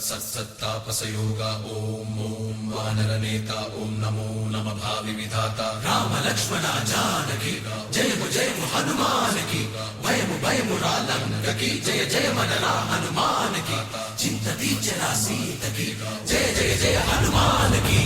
सत्तापसयोगा ओम ओम वानरनेता ओम नमो नमः भावि विधाता राम लक्ष्मण जानकी जय हनुमान की भयमु रालंक की जय मनरा हनुमान की चिंतती चला सीत की जय हनुमान की।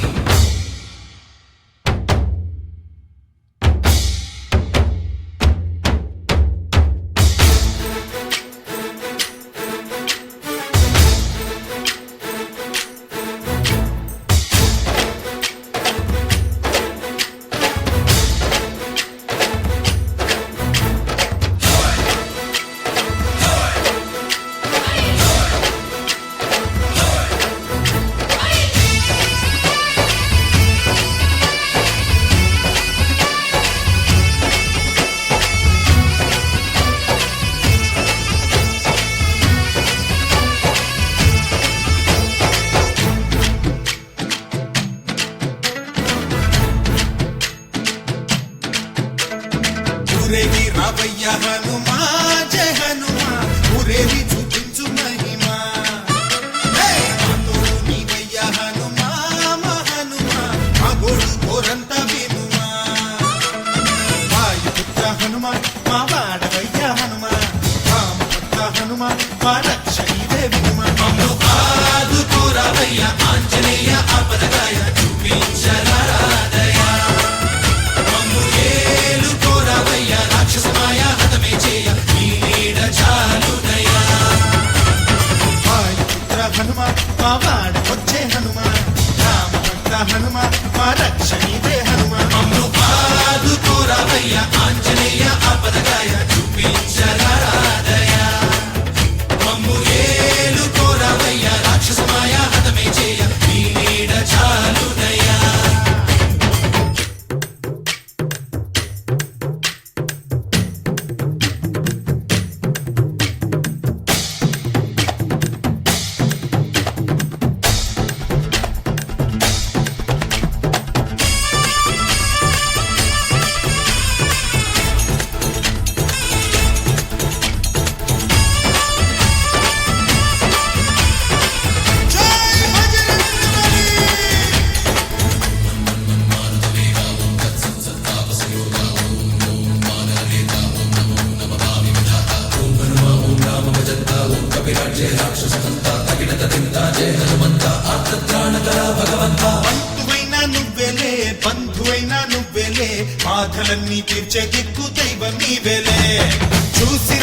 ఊరేగి రావయ్య హనుమా జయ హనుమా ఊరేగి చూపించు మహిమా తోడు నీవయ్య హనుమా మా హనుమా మా గోడు కోరంత వినుమా వాయుపుత్ర హనుమా మా వాడవయ్య హనుమా రామపుత్ర హనుమా మా రక్షణీవే వినుమా ఆదుకోరావయ్య ఆంజనేయ ఆపదగాయ చూపించరాదయ రాక్షసమాయ హతమే చేయ నీడ చాలుదయ వాయుపుత్ర హనుమ మా వాడకొచ్చే హనుమ రామభక్త హనుమ మా రక్షణీదే హనుమ మమ్ము ఆదుకోరావయ్య ఆంజనేయ ఆపదగాయ చూపించరాదయ మమ్ము ఏలుకోరావయ్య రాక్షసమాయ హతమే చేయ నీడ చాలుదయ। బంధువైనా నువ్వేలే బాధలన్నీ తీర్చే దిక్కు దైవం నీవేలే చూసి